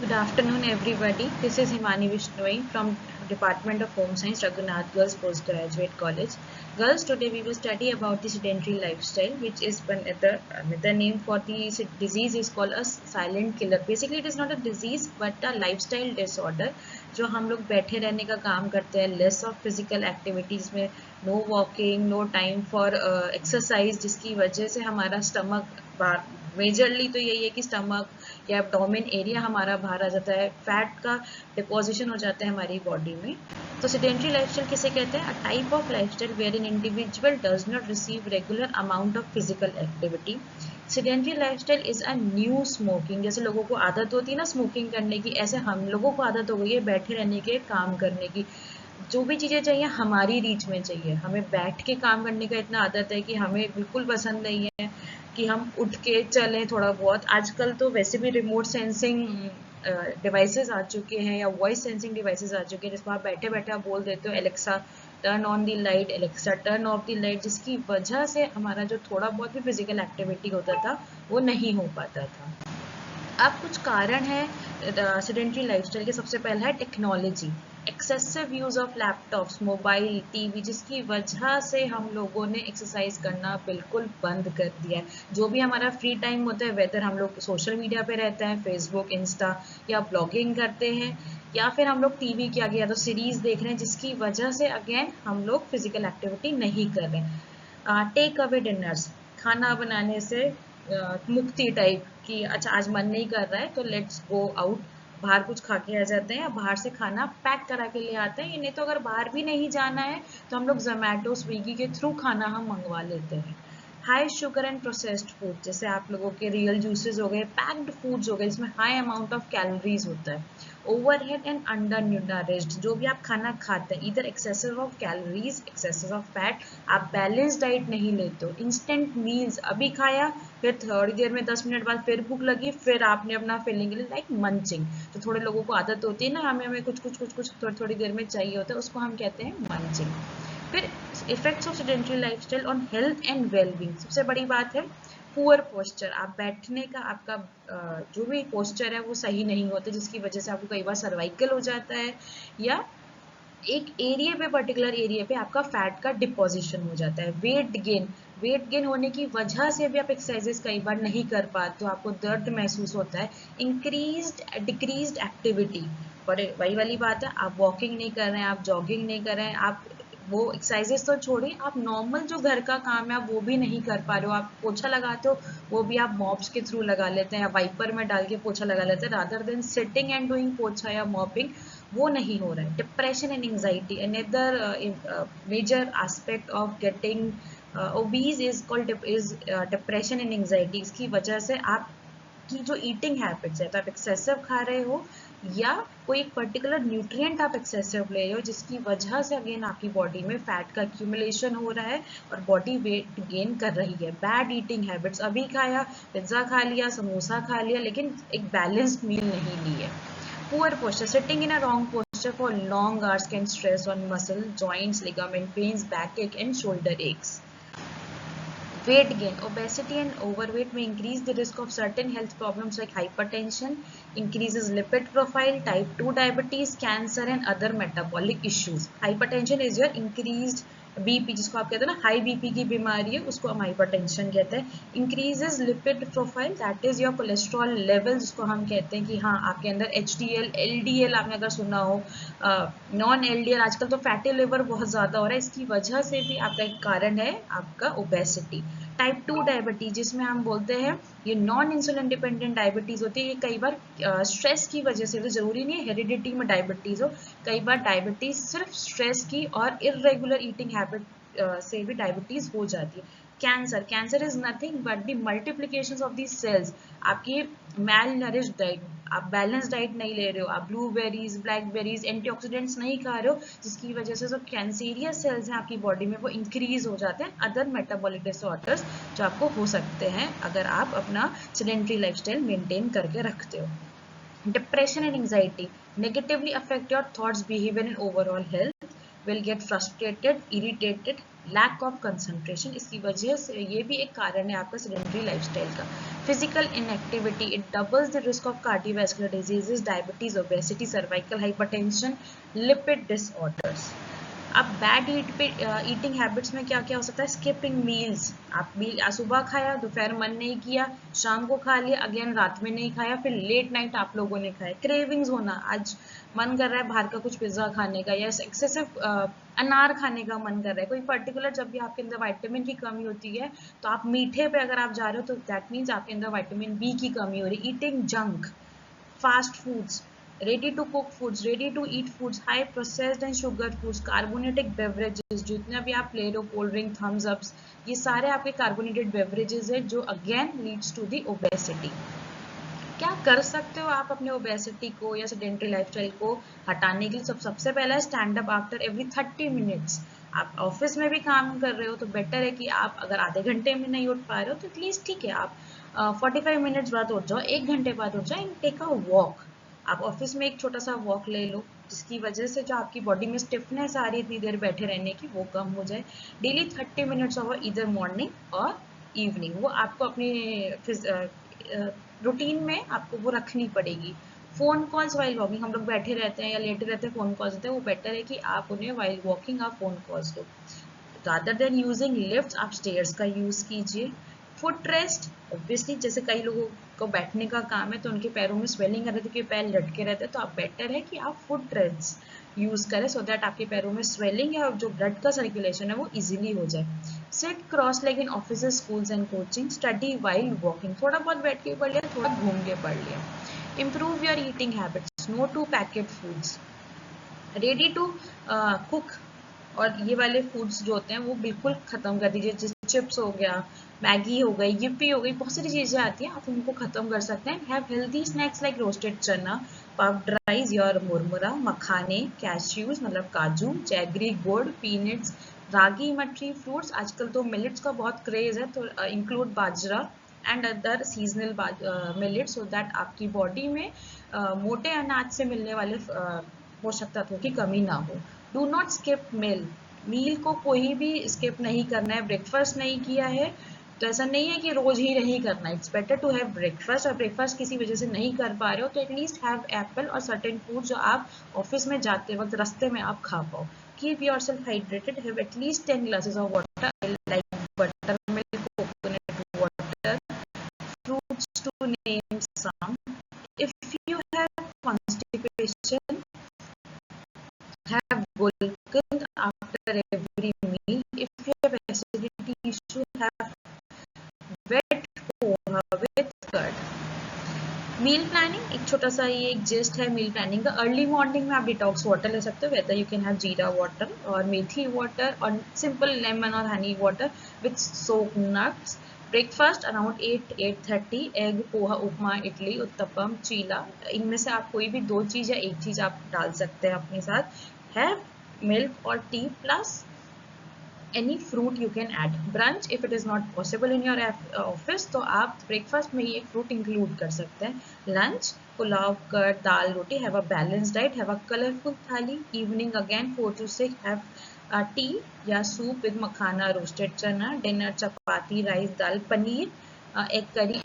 Good afternoon, everybody. This is Himani Vishnoi from Department of Home Science, Raghunath Girls Postgraduate College. Girls, today we will study about the sedentary lifestyle, which is another name for the disease is called a silent killer. Basically, it is not a disease but a lifestyle disorder. जो हम लोग बैठे रहने का काम करते हैं, less of physical activities में, no walking, no time for exercise, जिसकी वजह से हमारा स्टमक मेजरली तो यही है कि स्टमक या एब्डोमेन एरिया हमारा बाहर आ जाता है, फैट का डिपोजिशन हो जाता है हमारी बॉडी में। तो सेडेंट्री लाइफस्टाइल किसे कहते हैं? A type of lifestyle where an individual does not receive regular amount of physical activity. Sedentary lifestyle is a new smoking. जैसे लोगों को आदत होती है ना स्मोकिंग करने की, ऐसे हम लोगों को आदत हो गई है बैठे रहने के, काम करने की। जो भी चीज़ें चाहिए हमारी रीच में चाहिए। हमें बैठ के काम करने का इतना आदत है कि हमें बिल्कुल पसंद नहीं है कि हम उठ के चलें थोड़ा बहुत। आजकल तो वैसे भी रिमोट सेंसिंग डिवाइसेस आ चुके हैं या वॉइस सेंसिंग डिवाइसेस आ चुके हैं, जिसको आप बैठे बैठे आप बोल देते हो Alexa turn on the light, Alexa turn off the light, जिसकी वजह से हमारा जो थोड़ा बहुत भी फिजिकल एक्टिविटी होता था वो नहीं हो पाता था। अब कुछ कारण है सेडेंट्री लाइफस्टाइल के। सबसे पहला है technology, excessive use of laptops, mobile, TV, जिसकी वजह से हम लोगों ने एक्सरसाइज करना बिल्कुल बंद कर दिया है। जो भी हमारा फ्री टाइम होता है, वेदर हम लोग सोशल मीडिया पे रहते हैं, फेसबुक, इंस्टा, या ब्लॉगिंग करते हैं, या फिर हम लोग टीवी के आगे या तो सीरीज देख रहे हैं, जिसकी वजह से अगेन हम लोग फिजिकल एक्टिविटी नहीं कर रहे हैं। टेक अवे डिनर्स, खाना बनाने से मुक्ति टाइप कि अच्छा आज मन नहीं कर रहा है तो लेट्स गो आउट, बाहर कुछ खा के आ जाते हैं या बाहर से खाना पैक करा के ले आते हैं। नहीं तो अगर बाहर भी नहीं जाना है तो हम लोग जोमेटो, स्विगी के थ्रू खाना हम मंगवा लेते हैं। High sugar and processed food, जैसे आप लोगों के रियल जूसेस हो गए, पैक्ड फूड्स हो गए, जिसमें हाई अमाउंट ऑफ कैलोरीज होता है। ओवरहेड एंड अंडर न्यूट्रिश्ड, जो भी आप खाना खाते हैं, इधर excessive of calories, excessive of fat, आप बैलेंस डाइट नहीं लेते हो। इंस्टेंट मील्स, अभी खाया फिर थोड़ी देर में 10 मिनट बाद फिर भूख लगी, फिर आपने अपना फिलिंग के लिए लाइक मंचिंग। तो थोड़े लोगों को आदत होती है ना, हमें हमें कुछ कुछ कुछ कुछ थोड़ी थोड़ी देर में चाहिए होता है, उसको हम कहते हैं मंचिंग। फिर effects of sedentary lifestyle on health and wellbeing, सबसे बड़ी बात है पुअर पोस्चर। आप बैठने का आपका जो भी पोस्चर है वो सही नहीं होता, जिसकी वजह से आपको कई बार सर्वाइकल हो जाता है, या एक एरिया पे, पर्टिकुलर एरिया पे आपका फैट का डिपोजिशन हो जाता है। वेट गेन होने की वजह से भी आप एक्सरसाइजेस कई बार नहीं कर पाते हो, आपको दर्द महसूस होता है। इंक्रीज्ड डिक्रीज्ड एक्टिविटी, और वही वाली बात है, आप वॉकिंग नहीं कर रहे हैं, आप जॉगिंग नहीं कर रहे हैं, आप वो एक्सरसाइजेस तो छोड़िए, आप नॉर्मल जो घर का काम है आप वो भी नहीं कर पा रहे हो। आप पोछा लगाते हो, वो भी आप मॉप्स के थ्रू लगा लेते हैं या वाइपर में डाल के पोछा लगा लेते हैं, rather than sitting and doing पोछा या मॉपिंग, वो नहीं हो रहा है। Depression and anxiety, another major aspect of getting obese is called is depression and anxiety. इसकी वजह से आप की जो ईटिंग हैबिट्स है, तो आप एक्सेसिव खा रहे हो या कोई एक पर्टिकुलर न्यूट्रिएंट आप एक्सेसिव ले रहे हो, जिसकी वजह से अगेन आपकी बॉडी में फैट का एक्यूमुलेशन हो रहा है और बॉडी वेट गेन कर रही है। बैड ईटिंग हैबिट्स, अभी खाया, पिज्ज़ा खा लिया, समोसा खा लिया, लेकिन एक बैलेंस्ड मील नहीं ली है। Poor posture, sitting in a wrong posture for long hours can stress on muscle, joints, ligament pains, backache and shoulder aches. Weight gain, obesity and overweight may increase the risk of certain health problems like hypertension, increases lipid profile, type 2 diabetes, cancer and other metabolic issues. Hypertension is your increased BP, जिसको आप कहते हैं ना high BP की बीमारी है, उसको हम हाइपरटेंशन कहते हैं। Increases lipid profile, that is your cholesterol level, जिसको हम कहते हैं कि हाँ आपके अंदर एचडीएल, एलडीएल आपने अगर सुना हो, नॉन एलडीएल, आजकल तो फैटी लिवर बहुत ज़्यादा हो रहा है, इसकी वजह से भी आपका एक कारण है आपका ओबेसिटी। टाइप 2 डायबिटीज, जिसमें हम बोलते हैं ये नॉन इंसुलिन डिपेंडेंट डायबिटीज होती है। ये कई बार स्ट्रेस की वजह से, तो जरूरी नहीं है हेरिडिटी में डायबिटीज हो, कई बार डायबिटीज सिर्फ स्ट्रेस की और इरेगुलर ईटिंग हैबिट से भी डायबिटीज हो जाती है। Cancer, cancer is nothing but the multiplication of the cells. आपकी मैल नरिश डाइट, आप बैलेंस डाइट नहीं ले रहे हो, आप ब्लूबेरीज, ब्लैकबेरीज, एंटीऑक्सीडेंट्स नहीं खा रहे हो, जिसकी वजह से जो कैंसेरियस सेल्स हैं आपकी बॉडी में वो इंक्रीज हो जाते हैं। अदर मेटाबॉलिक डिसऑर्डर्स जो आपको हो सकते हैं अगर आप अपना सेडेंट्री लाइफस्टाइल मेंटेन करके रखते हो। Depression and anxiety negatively affect your thoughts, behavior and overall health. Will get frustrated, irritated, lack of concentration, इसकी वजह से ये भी एक कारण है आपका सेडेंटरी लाइफस्टाइल का। Physical inactivity, it doubles the risk of cardiovascular diseases, diabetes, obesity, cervical hypertension, lipid disorders. अब बैड ईटिंग हैबिट्स में क्या क्या हो सकता है? स्किपिंग मील्स, आप मील सुबह खाया, दोपहर मन नहीं किया, शाम को खा लिया, अगेन रात में नहीं खाया, फिर लेट नाइट आप लोगों ने खाया। क्रेविंग्स होना, आज मन कर रहा है बाहर का कुछ पिज्जा खाने का, या एक्सेसिव अनार खाने का मन कर रहा है, कोई पर्टिकुलर, जब भी आपके अंदर विटामिन की कमी होती है तो आप मीठे पे अगर आप जा रहे हो तो दैट मीन्स आपके अंदर विटामिन बी की कमी हो रही है। Eating junk, fast foods, ready to cook foods, ready to eat foods, high processed and sugar foods, carbonated beverages, जितने भी आप ले रहे हो, कोल्ड ड्रिंक, थम्स अप्स, ये सारे आपके कार्बोनेटेड बेवरेजेस है जो again leads to the obesity. क्या कर सकते हो आप अपने ओबेसिटी को या सेडेंटरी लाइफस्टाइल को हटाने के लिए? सबसे पहला है stand up after every 30 minutes. आप ऑफिस में भी काम कर रहे हो तो बेटर है कि आप अगर आधे घंटे में नहीं उठ पा रहे हो तो एटलीस्ट ठीक है, आप 45 मिनट्स बाद उठ जाओ, 1 घंटे बाद उठ जाओ, एंड टेक अ वॉक। आप ऑफिस में एक छोटा सा वॉक ले लो, जिसकी वजह से जो आपकी बॉडी में स्टिफनेस आ रही है इतनी देर बैठे रहने की, वो कम हो जाए। डेली 30 मिनट्स ऑफ इधर मॉर्निंग और इवनिंग, वो आपको अपनी रूटीन में आपको वो रखनी पड़ेगी। फोन कॉल्स वाइल वॉकिंग, हम लोग बैठे रहते हैं या लेटे रहते हैं, फोन कॉल्स होते हैं, वो बेटर है कि आप उन्हें वाइल वॉकिंग आप फोन कॉल्स दो। रादर देन यूजिंग लिफ्ट, आप स्टेयर्स का यूज कीजिए। फुट रेस्ट, ऑब्वियसली जैसे कई लोगों को बैठने का काम है तो उनके पैरों में स्वेलिंग आ रही है, पैर लटके रहते हैं, तो आप बेटर है कि आप फुट रेस्ट यूज करें सो दैट आपके पैरों में स्वेलिंग है और जो ब्लड का सर्कुलेशन है वो इजीली हो जाए। Sit cross leg in office, schools and coaching, study while walking, थोड़ा बहुत बैठ के पढ़ लिया, थोड़ा घूम के पढ़ लिया। Improve your eating habits, no to packet foods, ready to cook, और ये वाले फूड्स जो होते हैं वो बिल्कुल खत्म कर दीजिए, जैसे चिप्स हो गया, मैगी हो गई, yippee हो गई, बहुत सारी चीजें आती हैं, आप उनको खत्म कर सकते हैं। Have healthy snacks like roasted चना, पफ्ड राइस, योर मुरमुरा, मखाने, कैश्यूज मतलब काजू, जैगरी, गुड़, पीनट्स, रागी, मटरी, फ्रूट्स। आजकल तो मिलेट्स का बहुत क्रेज है, तो include bajra and other seasonal millet, so that आपकी बॉडी में मोटे अनाज से मिलने वाले पोषक तत्वों की कमी ना हो। डू नॉट स्किप मील, मील को कोई भी स्किप नहीं करना है। ब्रेकफास्ट नहीं किया है तो ऐसा नहीं है कि रोज ही नहीं करना, it's better to have breakfast, और ब्रेकफास्ट किसी वजह से नहीं कर पा रहे हो तो एटलीस्ट हैव एप्पल और सर्टेन फूड जो आप ऑफिस में जाते वक्त रास्ते में आप खा पाओ। Keep your self hydrated, have at least 10 glasses of water like butter milk, coconut water, fruits to name some. If you have constipation, have Gulkand after every meal. If you have acidity issue, have wet poha with curd. Meal planning एक छोटा सा ये एक gist है meal planning का। Early morning में आप detox water ले सकते हो, whether you can have jeera water और मेथी वाटर और सिंपल लेमन और honey water with soak nuts. Breakfast around 8-8:30, egg, poha, upma, idli, uttapam, cheela, इनमें से आप कोई भी दो चीज या एक चीज आप डाल सकते हैं अपने साथ। हैव मिल्क और T plus any fruit you can add. Brunch, if it is not possible in your office, तो आप breakfast में ही एक fruit include कर सकते हैं. Lunch, pulao, curd, dal, roti. Have a balanced diet, have a colorful थाली. Evening again 4 to 6 have tea या soup with makhana, roasted चना. Dinner, चपाती, rice, दाल, पनीर, egg curry